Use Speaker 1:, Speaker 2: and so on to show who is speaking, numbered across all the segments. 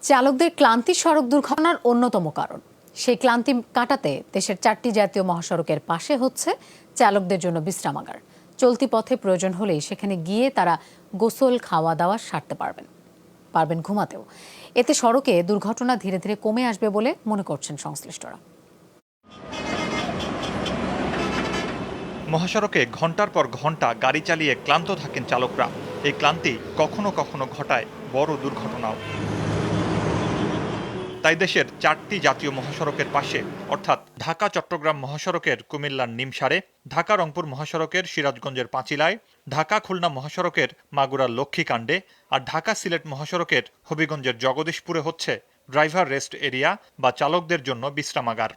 Speaker 1: চালকদের ক্লান্তি সড়ক দুর্ঘটনার অন্যতম কারণ। সেই ক্লান্তি কাটাতে দেশের 4টি জাতীয় মহাসড়কের পাশে হচ্ছে চালকদের জন্য বিশ্রামাগার। চলতি পথে প্রয়োজন হলেই সেখানে গিয়ে তারা গোসল, খাওয়া দাওয়া সারতে পারবেন ঘুমাতেও। এতে সড়কে দুর্ঘটনা ধীরে ধীরে কমে আসবে বলে মনে করছেন সংশ্লিষ্টরা।
Speaker 2: মহাসড়কে ঘন্টার পর ঘন্টা গাড়ি চালিয়ে ক্লান্ত থাকেন চালকরা। এই ক্লান্তি কখনো কখনো ঘটায় বড় দুর্ঘটনাও। তাই দেশের 4টি জাতীয় মহাসড়কের পাশে অর্থাৎ ঢাকা চট্টগ্রাম মহাসড়কের কুমিল্লার নিমসারে, ঢাকা রংপুর মহাসড়কের সিরাজগঞ্জের পাঁচিলায়, ঢাকা খুলনা মহাসড়কের মাগুরার লক্ষ্মীকাণ্ডে আর ঢাকা সিলেট মহাসড়কের হবিগঞ্জের জগদীশপুরে হচ্ছে ড্রাইভার রেস্ট এরিয়া বা চালকদের জন্য বিশ্রামাগার।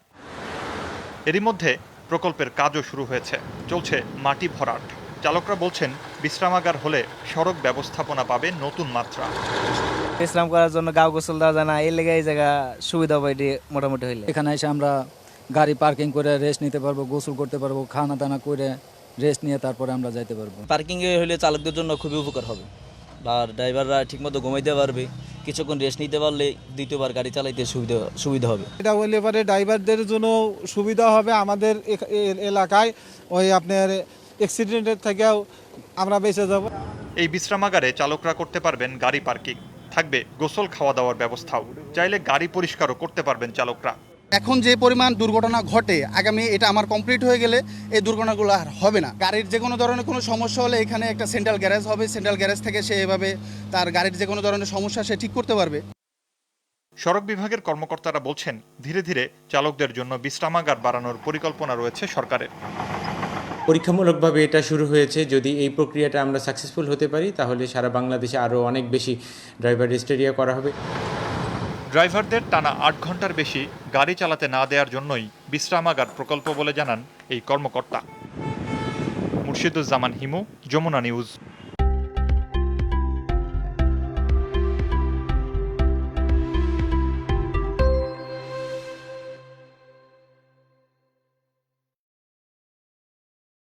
Speaker 2: এরই মধ্যে প্রকল্পের কাজও শুরু হয়েছে, চলছে মাটি ভরাট। চালকরা বলছেন বিশ্রামাগার হলে সড়ক ব্যবস্থাপনা পাবে নতুন মাত্রা।
Speaker 3: বিশ্রাম করার জন্য গাও গোসল দেওয়া যায় না, এই লেগে এই জায়গা সুবিধা হবে মোটামুটি হইলে।
Speaker 4: এখানে এসে আমরা গাড়ি পার্কিং করে রেস্ট নিতে পারবো, গোসল করতে পারবো, খানা দানা করে রেস্ট নিয়ে তারপরে আমরা যাইতে পারবো।
Speaker 5: পার্কিং এ হলে চালকদের জন্য খুবই উপকার হবে, আর ড্রাইভাররা ঠিকমতো ঘুমাইতে পারবে, কিছুক্ষণ রেস্ট নিতে পারলে দ্বিতীয়বার গাড়ি চালাইতে সুবিধা হবে।
Speaker 6: এটা হলে পরে ড্রাইভারদের জন্য সুবিধা হবে। আমাদের এলাকায় ওই আপনার অ্যাক্সিডেন্টের থেকেও আমরা বেঁচে যাব।
Speaker 2: এই বিশ্রামাগারে চালকরা করতে পারবেন গাড়ি পার্কিং, থাকবে গোসল খাওয়া দাওয়ার ব্যবস্থাও। চাইলে গাড়ি পরিষ্কারও করতে পারবেন চালকরা।
Speaker 7: এখন যে পরিমাণ দুর্ঘটনা ঘটে, আগামী এটা আমার কমপ্লিট হয়ে গেলে এই দুর্ঘটনাগুলো আর হবে না। গাড়ির যে কোনো ধরনের কোনো সমস্যা হলে এখানে একটা সেন্ট্রাল গ্যারেজ হবে, সেন্ট্রাল গ্যারেজ থেকে সে এভাবে তার গাড়ির যে কোনো ধরনের সমস্যা সে ঠিক করতে পারবে।
Speaker 2: সড়ক বিভাগের কর্মকর্তারা বলছেন, ধীরে ধীরে চালকদের জন্য বিশ্রামাগার বাড়ানোর পরিকল্পনা রয়েছে সরকারের।
Speaker 8: পরীক্ষামূলকভাবে এটা শুরু হয়েছে। যদি এই প্রক্রিয়াটা আমরা সাকসেসফুল হতে পারি তাহলে সারা বাংলাদেশে আরও অনেক বেশি ড্রাইভার রেস্ট এরিয়া করা হবে।
Speaker 2: ড্রাইভারদের টানা 8 ঘন্টার বেশি গাড়ি চালাতে না দেওয়ার জন্যই বিশ্রামাগার প্রকল্প বলে জানান এই কর্মকর্তা। মুর্শিদুজ্জামান হিমু, যমুনা নিউজ।